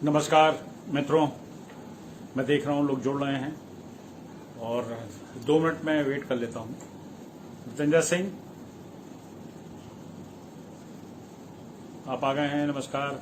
नमस्कार मित्रों, मैं देख रहा हूँ लोग जुड़ रहे हैं और 2 मिनट में वेट कर लेता हूँ। जितेंद्र सिंह, आप आ गए हैं। नमस्कार।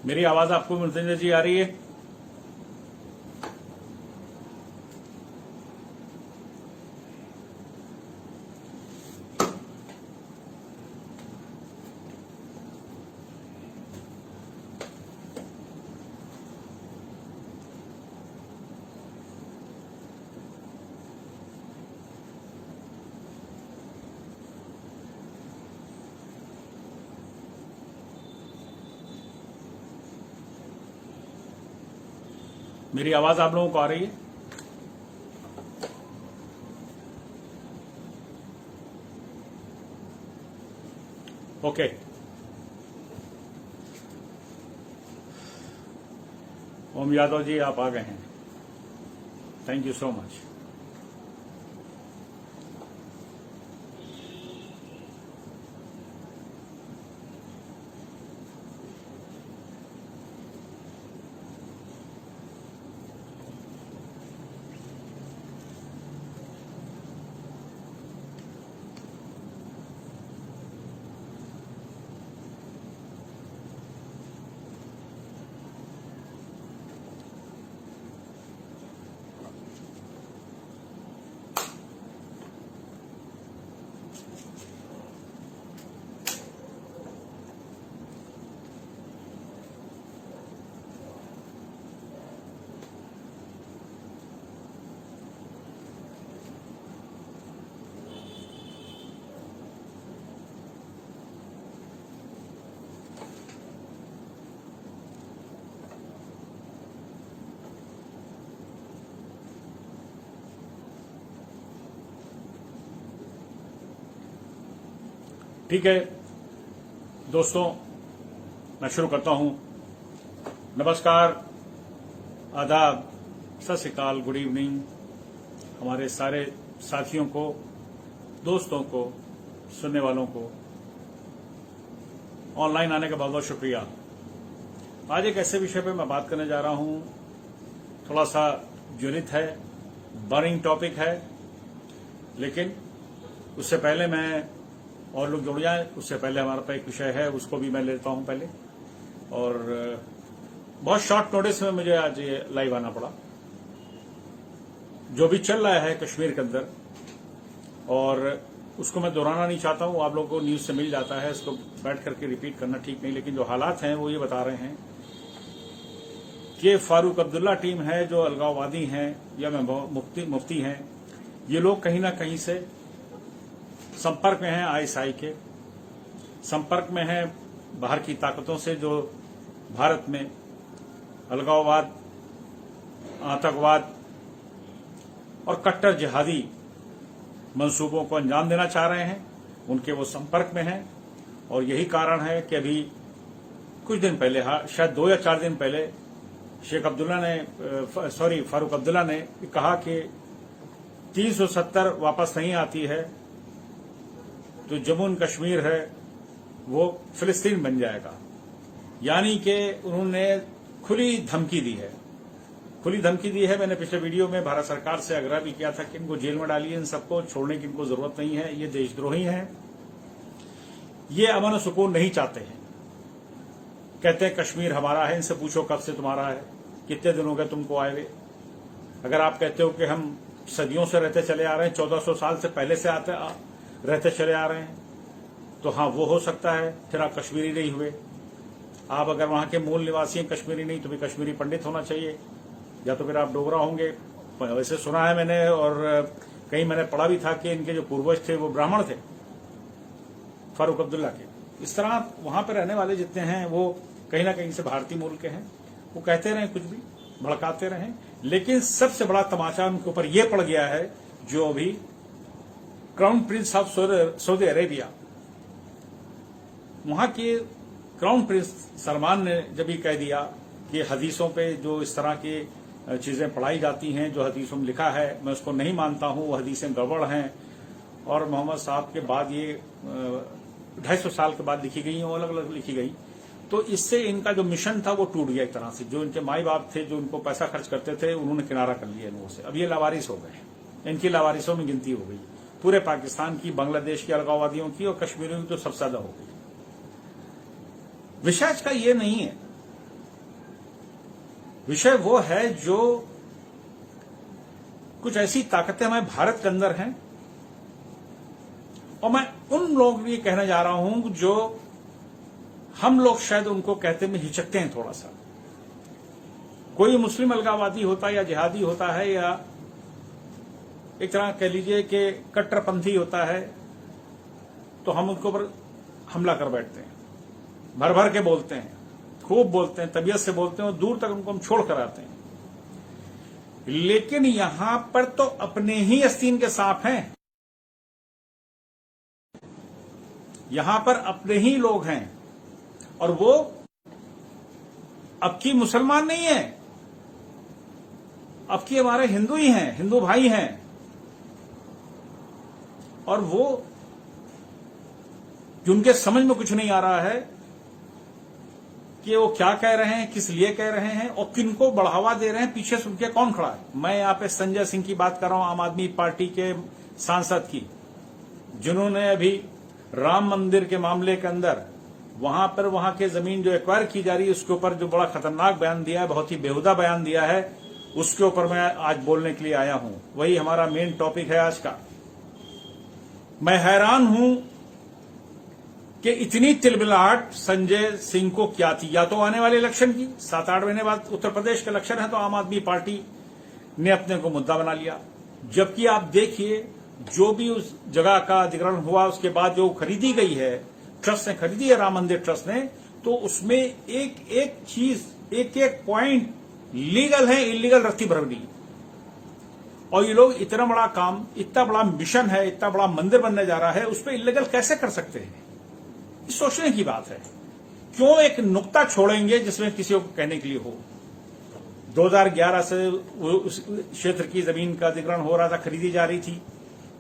मेरी आवाज आपको जितेंद्र जी आ रही है? मेरी आवाज आप लोगों को आ रही है? ओके। ओम यादव जी, आप आ गए हैं। Thank you so much. ठीक है दोस्तों, मैं शुरू करता हूं। नमस्कार, आदाब, सत श्री अकाल, गुड इवनिंग हमारे सारे साथियों को, दोस्तों को, सुनने वालों को। ऑनलाइन आने का बहुत बहुत शुक्रिया। आज एक ऐसे विषय पे मैं बात करने जा रहा हूं, थोड़ा सा ज्वलित है, बर्निंग टॉपिक है, लेकिन उससे पहले मैं और लोग जुड़ जाए, उससे पहले हमारे पास एक विषय है, उसको भी मैं लेता हूं पहले। और बहुत शॉर्ट नोटिस में मुझे आज ये लाइव आना पड़ा। जो भी चल रहा है कश्मीर के अंदर, और उसको मैं दोहराना नहीं चाहता हूं, आप लोगों को न्यूज से मिल जाता है, इसको बैठ करके रिपीट करना ठीक नहीं। लेकिन जो हालात हैं वो ये बता रहे हैं कि फारूक अब्दुल्ला टीम है, जो अलगाववादी हैं या मुफ्ती हैं, ये लोग कहीं ना कहीं से संपर्क में हैं आईएसआई के, संपर्क में हैं बाहर की ताकतों से, जो भारत में अलगाववाद, आतंकवाद और कट्टर जिहादी मंसूबों को अंजाम देना चाह रहे हैं। उनके वो संपर्क में हैं और यही कारण है कि अभी कुछ दिन पहले, शायद 2 या 4 दिन पहले, फारूक अब्दुल्ला ने कहा कि 370 वापस नहीं आती है तो जम्मू कश्मीर है वो फिलिस्तीन बन जाएगा। यानी कि उन्होंने खुली धमकी दी है, खुली धमकी दी है। मैंने पिछले वीडियो में भारत सरकार से आग्रह भी किया था कि इनको जेल में डालिए, इन सबको छोड़ने की इनको जरूरत नहीं है, ये देशद्रोही हैं, ये अमन और सुकून नहीं चाहते हैं। कहते हैं कश्मीर हमारा है, इनसे पूछो कब से तुम्हारा है, कितने दिन हो गए तुमको आए हुए। अगर आप कहते हो कि हम सदियों से रहते चले आ रहे हैं, 1400 साल से पहले से रहते चले आ रहे हैं, तो हाँ वो हो सकता है, फिर आप कश्मीरी नहीं हुए। आप अगर वहां के मूल निवासी हैं, कश्मीरी नहीं, तो भी कश्मीरी पंडित होना चाहिए, या तो फिर आप डोगरा होंगे। वैसे सुना है मैंने, और कहीं मैंने पढ़ा भी था कि इनके जो पूर्वज थे वो ब्राह्मण थे, फारूक अब्दुल्ला के। इस तरह वहां पर रहने वाले जितने हैं वो कहीं ना कहीं से भारतीय मूल के हैं। वो कहते रहे कुछ भी, भड़काते रहे, लेकिन सबसे बड़ा तमाचा उनके ऊपर यह पड़ गया है, जो अभी crown Prince of Saudi Arabia, वहां के क्राउन प्रिंस सलमान ने जब ये कह दिया कि हदीसों पे जो इस तरह की चीज़ें पढ़ाई जाती हैं, जो हदीसों में लिखा है, मैं उसको नहीं मानता हूँ, वो हदीसें गड़बड़ हैं और मोहम्मद साहब के बाद ये 250 साल के बाद लिखी गई हैं, अलग अलग लिखी गई। तो इससे इनका जो मिशन था वो टूट गया एक तरह से। जो इनके माई बाप थे, जो इनको पैसा खर्च करते थे, उन्होंने किनारा कर लिया इन लोगों से। अब ये लावारिस हो गए, इनकी लावारिसों में गिनती हो गई पूरे पाकिस्तान की, बांग्लादेश की अलगाववादियों की और कश्मीरियों की तो सबसे ज्यादा हो गई। विषय का ये नहीं है, विषय वो है जो कुछ ऐसी ताकतें हमारे भारत के अंदर हैं, और मैं उन लोगों के लिए कहना जा रहा हूं जो हम लोग शायद उनको कहते में हिचकते हैं थोड़ा सा। कोई मुस्लिम अलगाववादी होता है या जिहादी होता है या एक तरह कह लीजिए कि कट्टरपंथी होता है, तो हम उनके ऊपर हमला कर बैठते हैं, भर भर के बोलते हैं, खूब बोलते हैं, तबीयत से बोलते हैं और दूर तक उनको हम छोड़ कर आते हैं। लेकिन यहां पर तो अपने ही आस्तीन के सांप हैं, यहां पर अपने ही लोग हैं, और वो अब की मुसलमान नहीं है, अब की हमारे हिंदू ही हैं, हिंदू भाई हैं। और वो जिनके समझ में कुछ नहीं आ रहा है कि वो क्या कह रहे हैं, किस लिए कह रहे हैं और किनको बढ़ावा दे रहे हैं, पीछे से उनके कौन खड़ा है। मैं यहां पे संजय सिंह की बात कर रहा हूं, आम आदमी पार्टी के सांसद की, जिन्होंने अभी राम मंदिर के मामले के अंदर वहां के जमीन जो एक्वायर की जा रही है उसके ऊपर जो बड़ा खतरनाक बयान दिया है, बहुत ही बेहुदा बयान दिया है, उसके ऊपर मैं आज बोलने के लिए आया हूं। वही हमारा मेन टॉपिक है आज का। मैं हैरान हूं कि इतनी तिलमिलाहट संजय सिंह को क्या थी। या तो आने वाले इलेक्शन की 7-8 महीने बाद उत्तर प्रदेश के इलेक्शन है, तो आम आदमी पार्टी ने अपने को मुद्दा बना लिया। जबकि आप देखिए जो भी उस जगह का अधिग्रहण हुआ उसके बाद जो खरीदी गई है, ट्रस्ट ने खरीदी है, राम मंदिर ट्रस्ट ने, तो उसमें एक एक चीज, एक एक पॉइंट लीगल है, इलीगल रत्ती भरवनी। और ये लोग इतना बड़ा काम, इतना बड़ा मिशन है, इतना बड़ा मंदिर बनने जा रहा है, उस पर इलीगल कैसे कर सकते हैं? सोचने की बात है। क्यों एक नुक्ता छोड़ेंगे जिसमें किसी को कहने के लिए हो। 2011 से उस क्षेत्र की जमीन का अधिग्रहण हो रहा था, खरीदी जा रही थी।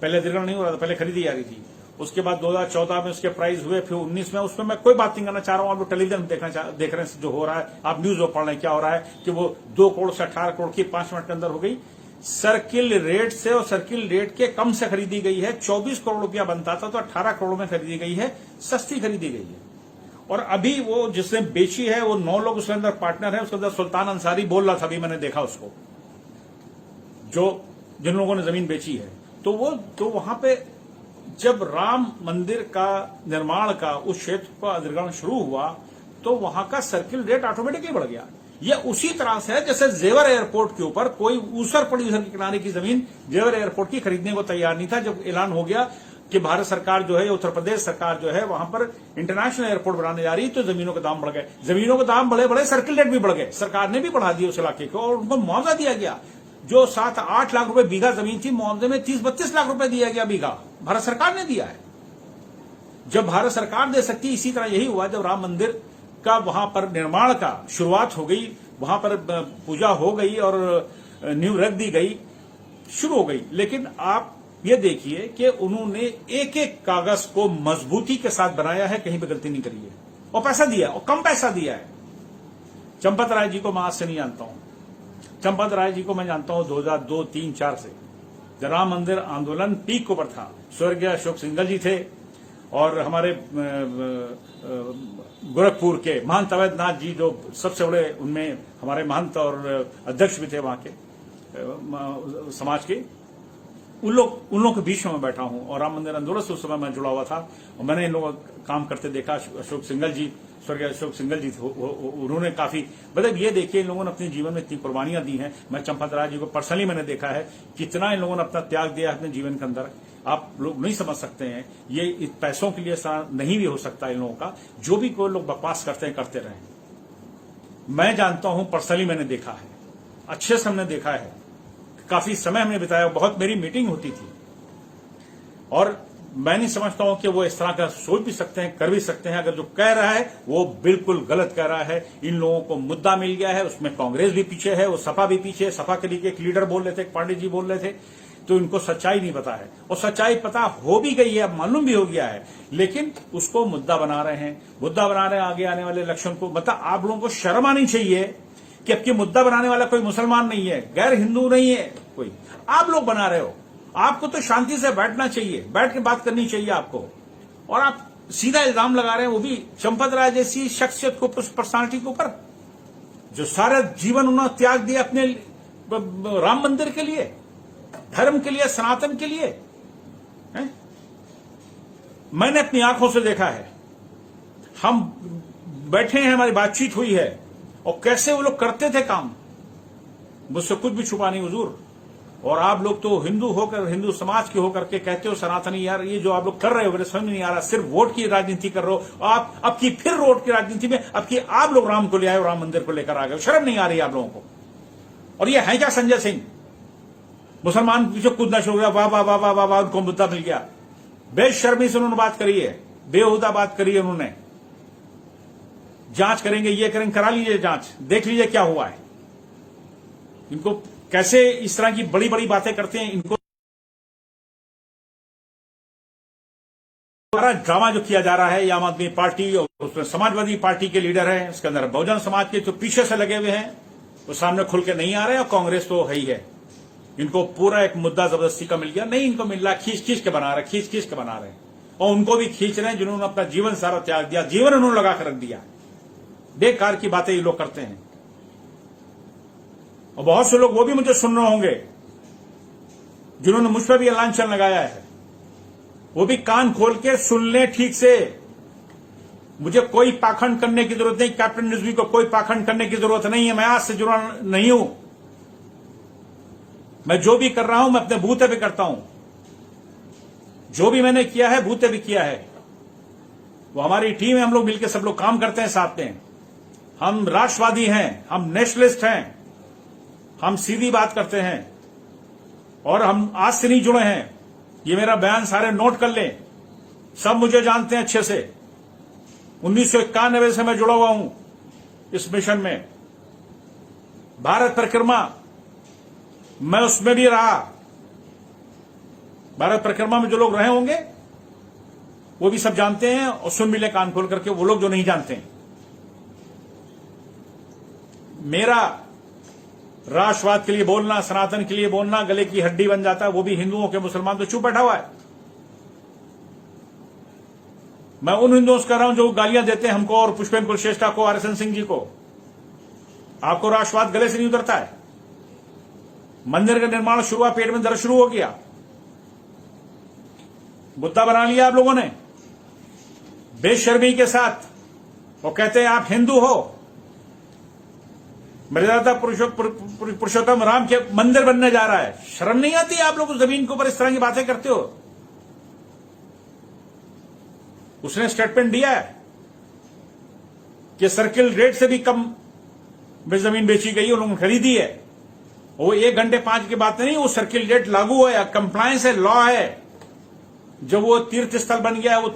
पहले अधिग्रहण नहीं हो रहा था, पहले खरीदी जा रही थी। उसके बाद 2014 में उसके प्राइस हुए, फिर 19 में। उसमें मैं कोई बात नहीं करना चाह रहा हूं, आप लोग टेलीविजन देख रहे हैं जो हो रहा है, आप न्यूज में पढ़ रहे हैं क्या हो रहा है कि वो 2 करोड़ से 18 करोड़ की 5 मिनट के अंदर हो गई। सर्किल रेट से और सर्किल रेट के कम से खरीदी गई है। 24 करोड़ रुपया बनता था तो 18 करोड़ में खरीदी गई है, सस्ती खरीदी गई है। और अभी वो जिसने बेची है वो 9 लोग उसके अंदर पार्टनर है। उसके अंदर सुल्तान अंसारी बोल रहा था, अभी मैंने देखा उसको, जिन लोगों ने जमीन बेची है। तो वहां पे जब राम मंदिर का निर्माण का उस क्षेत्र का अधिग्रहण शुरू हुआ तो वहां का सर्किल रेट ऑटोमेटिकली बढ़ गया। यह उसी तरह से है जैसे जेवर एयरपोर्ट के ऊपर कोई ऊसर प्रोड्यूसर के किनारे की जमीन जेवर एयरपोर्ट की खरीदने को तैयार नहीं था। जब ऐलान हो गया कि भारत सरकार जो है, उत्तर प्रदेश सरकार जो है, वहां पर इंटरनेशनल एयरपोर्ट बनाने जा रही, तो जमीनों के दाम बढ़ गए। जमीनों के दाम बढ़े, सर्किल रेट भी बढ़ गए। सरकार ने भी बढ़ा दिया उस इलाके को और उनको मुआवजा दिया गया। जो 7-8 लाख रुपए बीघा जमीन थी, मुआवजे में 30-32 लाख रुपए दिया गया बीघा। भारत सरकार ने दिया है। जब भारत सरकार दे सकती, इसी तरह यही हुआ जब राम मंदिर का वहां पर निर्माण का शुरुआत हो गई, वहां पर पूजा हो गई और नींव रख दी गई, शुरू हो गई। लेकिन आप ये देखिए कि उन्होंने एक एक कागज को मजबूती के साथ बनाया है, कहीं पर गलती नहीं करी है, और पैसा दिया, और कम पैसा दिया है। चंपत राय जी को मैं आज से नहीं जानता हूं। चंपत राय जी को मैं जानता हूं 2002, 3, 4 से, जब राम मंदिर आंदोलन पीक ऊपर था। स्वर्गीय अशोक सिंघल जी थे और हमारे गोरखपुर के महंत अवैधनाथ जी, जो सबसे बड़े उनमें हमारे महंत और अध्यक्ष भी थे वहां के समाज के, उन लोगों के बीच में मैं बैठा हूं। और राम मंदिर आंदोलन से उस समय मैं जुड़ा हुआ था और मैंने इन लोगों का काम करते देखा। अशोक सिंघल जी, स्वर्गीय अशोक सिंघल जी, उन्होंने काफी, मतलब ये देखिए इन लोगों ने अपने जीवन में इतनी कुर्बानियां दी हैं। मैं चंपत राय जी को पर्सनली मैंने देखा है, कितना इन लोगों ने अपना त्याग दिया है अपने जीवन के अंदर। आप लोग नहीं समझ सकते हैं। ये पैसों के लिए नहीं भी हो सकता इन लोगों का। जो भी कोई लोग बकवास करते हैं, करते रहे। मैं जानता हूं, पर्सनली मैंने देखा है, अच्छे से हमने देखा है, काफी समय हमने बिताया, बहुत मेरी मीटिंग होती थी। और मैं नहीं समझता हूं कि वो इस तरह का सोच भी सकते हैं, कर भी सकते हैं। अगर जो कह रहा है वो बिल्कुल गलत कह रहा है। इन लोगों को मुद्दा मिल गया है, उसमें कांग्रेस भी पीछे है, वो सपा भी पीछे है। सपा के लिए एक लीडर बोल रहे थे, पांडे जी बोल रहे थे, तो इनको सच्चाई नहीं पता है। और सच्चाई पता हो भी गई है, मालूम भी हो गया है, लेकिन उसको मुद्दा बना रहे हैं। मुद्दा बना रहे हैं आगे आने वाले इलेक्शन को। मतलब आप लोगों को शर्म आनी चाहिए कि अब की मुद्दा बनाने वाला कोई मुसलमान नहीं है, गैर हिंदू नहीं है कोई, आप लोग बना रहे हो। आपको तो शांति से बैठना चाहिए, बैठ के बात करनी चाहिए आपको। और आप सीधा इल्जाम लगा रहे हैं, वो भी चंपत राय जैसी शख्सियत को, पर्सनालिटी के ऊपर, जो सारा जीवन उन्होंने त्याग दिया अपने राम मंदिर के लिए, धर्म के लिए, सनातन के लिए। मैंने अपनी आंखों से देखा है, हम बैठे हैं, हमारी बातचीत हुई है, और कैसे वो लोग करते थे काम, मुझसे कुछ भी छुपा नहीं हुजूर। और आप लोग तो हिंदू होकर, हिंदू समाज के होकर के कहते हो सनातनी। यार ये जो आप लोग कर रहे हो मेरे समझ में नहीं आ रहा। सिर्फ वोट की राजनीति कर रहे हो आप। अब की फिर वोट की राजनीति में अब की आप लोग राम को ले आए, राम मंदिर को लेकर आ गए। शर्म नहीं आ रही आप लोगों को? और ये है क्या संजय सिंह? मुसलमान पीछे कूदना शुरू हो गया, वाह वाह वाह वाह वाह वाह, उनको मुद्दा मिल गया। बेशर्मी से उन्होंने बात करी है, बेहुदा बात करी है उन्होंने। जांच करेंगे, ये करेंगे, करा लीजिए जांच, देख लीजिए क्या हुआ है। इनको कैसे इस तरह की बड़ी बड़ी बातें करते हैं। इनको ड्रामा जो किया जा रहा है, आम आदमी पार्टी और उसमें समाजवादी पार्टी के लीडर हैं, उसके अंदर बहुजन समाज के जो पीछे से लगे हुए हैं वो सामने खुल के नहीं आ रहे, और कांग्रेस तो है ही है। इनको पूरा एक मुद्दा जबरदस्ती का मिल गया, नहीं इनको मिल रहा, खींच खींच के बना रहे, खींच खींच के बना रहे हैं। और उनको भी खींच रहे हैं जिन्होंने अपना जीवन सारा त्याग दिया, जीवन उन्होंने लगा कर रख दिया। बेकार की बातें ये लोग करते हैं। और बहुत से लोग वो भी मुझे सुन रहे होंगे जिन्होंने मुझ पर भी लांछन लगाया है, वो भी कान खोल के सुन ले ठीक से। मुझे कोई पाखंड करने की जरूरत नहीं, कैप्टन रिजवी को कोई पाखंड करने की जरूरत नहीं है। मैं आज से जुड़ा नहीं हूं। मैं जो भी कर रहा हूं मैं अपने बूते पे करता हूं। जो भी मैंने किया है बूते भी किया है। वो हमारी टीम है, हम लोग मिलकर सब लोग काम करते हैं साथ में। हम राष्ट्रवादी हैं, हम नेशनलिस्ट हैं, हम सीधी बात करते हैं, और हम आज से नहीं जुड़े हैं। ये मेरा बयान सारे नोट कर लें, सब मुझे जानते हैं अच्छे से। 1991 से मैं जुड़ा हुआ हूं इस मिशन में। भारत परिक्रमा मैं उसमें भी रहा। भारत परिक्रमा में जो लोग रहे होंगे वो भी सब जानते हैं, और सुन मिले कान खोल करके वो लोग जो नहीं जानते हैं। मेरा राष्ट्रवाद के लिए बोलना, सनातन के लिए बोलना गले की हड्डी बन जाता है, वो भी हिंदुओं के। मुसलमान तो चुप बैठा हुआ है। मैं उन हिंदुओं से कह रहा हूं जो गालियां देते हैं हमको और पुष्पेंद्र कुलश्रेष्ठा को, आरएसएन सिंह जी को। आपको राष्ट्रवाद गले से नहीं उतरता है। मंदिर का निर्माण शुरू हुआ, पेट में दर्द शुरू हो गया, मुद्दा बना लिया आप लोगों ने बेशर्मी के साथ। वो कहते हैं आप हिंदू हो। मर्यादा पुरुषोत्तम राम के मंदिर बनने जा रहा है। शर्म नहीं आती आप लोग उस जमीन के ऊपर इस तरह की बातें करते हो? उसने स्टेटमेंट दिया है कि सर्किल रेट से भी कम में जमीन बेची गई, उन लोगों ने खरीदी है। वो 1 घंटे 5 की बात नहीं, वो सर्किल रेट लागू है, कंप्लायंस है, लॉ है। जब वो तीर्थ स्थल बन गया, वो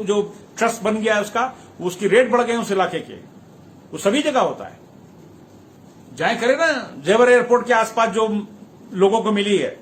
जो ट्रस्ट बन गया है उसका, उसकी रेट बढ़ गए उस इलाके के। वो सभी जगह होता है। जाए करे ना, जेवर एयरपोर्ट के आसपास जो लोगों को मिली है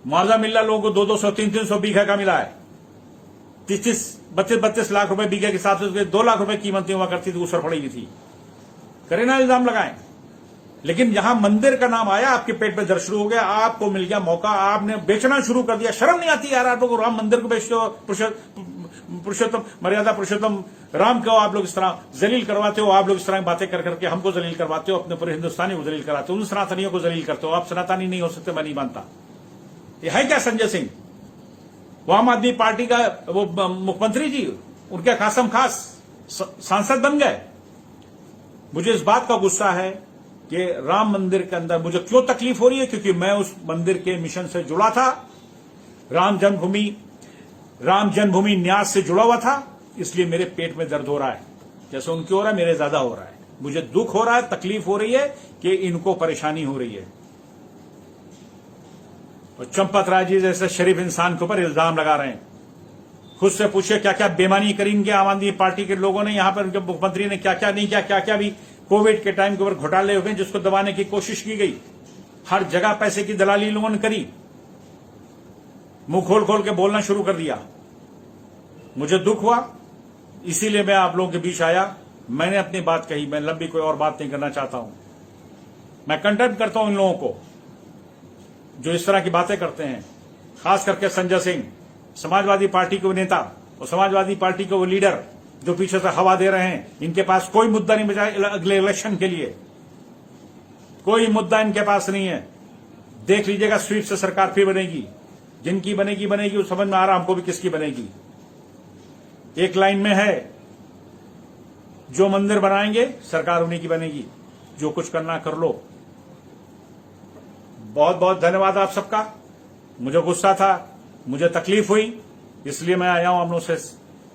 मुआवजा मिल रहा, लोगों को 200, 300 बीघा का मिला है। 30, 32 लाख रुपए बीघे के साथ 2 लाख रुपए कीमत हुआ करती थी, उस पर पड़ी थी। करे ना, इल्जाम लगाएं। लेकिन यहां मंदिर का नाम आया, आपके पेट में दर्द शुरू हो गया, आपको मिल गया मौका, आपने बेचना शुरू कर दिया। शर्म नहीं आती यार आप लोग? राम मंदिर को बेचते हो, पुरुषोत्तम, मर्यादा पुरुषोत्तम राम को आप लोग इस तरह जलील करवाते हो। आप लोग इस तरह बातें कर करके हमको जलील करवाते हो, अपने पूरे हिंदुस्तानी को जलील कराते हो, उन सनातनियों को जलील करते हो। आप सनातनी नहीं हो सकते, मैं नहीं मानता। ये है क्या संजय सिंह? वो आम आदमी पार्टी का वो मुख्यमंत्री जी, उनके खासम खास सांसद बन गए। मुझे इस बात का गुस्सा है कि राम मंदिर के अंदर मुझे क्यों तकलीफ हो रही है, क्योंकि मैं उस मंदिर के मिशन से जुड़ा था। राम जन्मभूमि न्यास से जुड़ा हुआ था, इसलिए मेरे पेट में दर्द हो रहा है। जैसे उनके हो रहा है, मेरे ज्यादा हो रहा है। मुझे दुख हो रहा है, तकलीफ हो रही है कि इनको परेशानी हो रही है। और चंपत राय जी जैसे शरीफ इंसान के ऊपर इल्जाम लगा रहे हैं। खुद से पूछिए क्या क्या बेईमानी करी इनके आम आदमी पार्टी के लोगों ने, यहां पर उनके मुख्यमंत्री ने क्या क्या नहीं किया, क्या क्या भी कोविड के टाइम के ऊपर घोटाले हो गए जिसको दबाने की कोशिश की गई। हर जगह पैसे की दलाली लोगों ने करी, मुंह खोल खोल के बोलना शुरू कर दिया। मुझे दुख हुआ, इसीलिए मैं आप लोगों के बीच आया। मैंने अपनी बात कही, मैं लंबी कोई और बात नहीं करना चाहता हूं। मैं कंडेम करता हूं इन लोगों को जो इस तरह की बातें करते हैं, खास करके संजय सिंह, समाजवादी पार्टी के वो नेता और समाजवादी पार्टी के वो लीडर जो पीछे से हवा दे रहे हैं। इनके पास कोई मुद्दा नहीं बचा अगले इलेक्शन के लिए, कोई मुद्दा इनके पास नहीं है। देख लीजिएगा, स्वीप से सरकार फिर बनेगी, जिनकी बनेगी बनेगी, वो समझ में आ रहा हमको भी किसकी बनेगी। एक लाइन में है, जो मंदिर बनाएंगे सरकार उन्हीं की बनेगी, जो कुछ करना कर लो। बहुत बहुत धन्यवाद आप सबका। मुझे गुस्सा था, मुझे तकलीफ हुई, इसलिए मैं आया हूं हम लोग से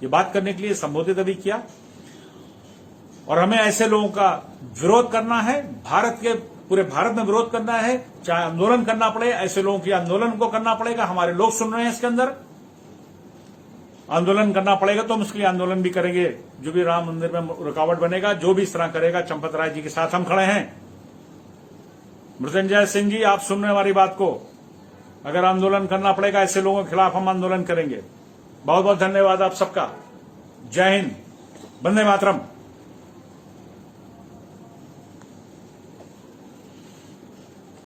ये बात करने के लिए, संबोधित अभी किया। और हमें ऐसे लोगों का विरोध करना है, भारत के पूरे भारत में विरोध करना है, चाहे आंदोलन करना पड़े, ऐसे लोगों की आंदोलन को करना पड़ेगा। हमारे लोग सुन रहे हैं, इसके अंदर आंदोलन करना पड़ेगा तो हम उसके लिए आंदोलन भी करेंगे। जो भी राम मंदिर में रुकावट बनेगा, जो भी इस तरह करेगा, चंपत राय जी के साथ हम खड़े हैं। मृत्युंजय सिंह जी, आप सुन रहे हैं हमारी बात को, अगर आंदोलन करना पड़ेगा ऐसे लोगों के खिलाफ हम आंदोलन करेंगे। बहुत बहुत धन्यवाद आप सबका। जय हिंद, वंदे मातरम।